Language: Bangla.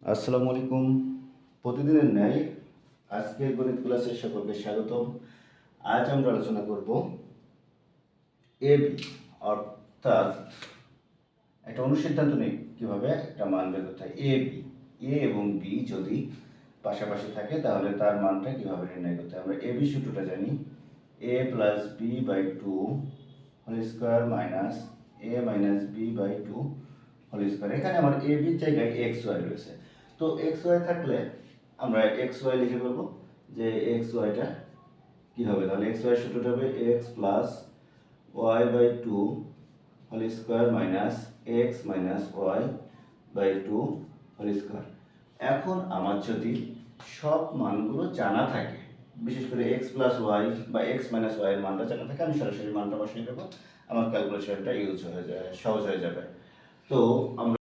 আসসালামু আলাইকুম। প্রতিদিনের ন্যায় আজকের গণিত ক্লাসে সকলকে স্বাগতম। আজ আমরা আলোচনা করব এবি, অর্থাৎ একটা অনুসিদ্ধান্ত নিয়ে কীভাবে একটা মান বের করতে হয়। এ এবং বি যদি পাশাপাশি থাকে তাহলে তার মানটা কীভাবে নির্ণয় করতে হয়। আমরা এবি সূত্রটা জানি, A plus B by two whole square minus A minus B by two whole square. এখানে আমার এ বির জায়গায় এক্স ওয়াই রয়েছে, তো এক্স ওয়াই থাকলে আমরা এক্স ওয়াই লিখে ফেলবো যে এক্স ওয়াইটা কী হবে, তাহলে এক্স ওয়াই সূত্রটা হবে x plus y by two whole square minus x minus y by two whole square. এখন আমার যদি সব মানগুলো জানা থাকে, বিশেষ করে এক্স প্লাস ওয়াই বা এক্স মাইনাস ওয়াই এর মানটা জানা থাকে, আমি সরাসরি মানটা বসিয়ে দেবো, আমার ক্যালকুলেশনটা ইউজ হয়ে যায়, সহজ হয়ে যাবে। তো আমরা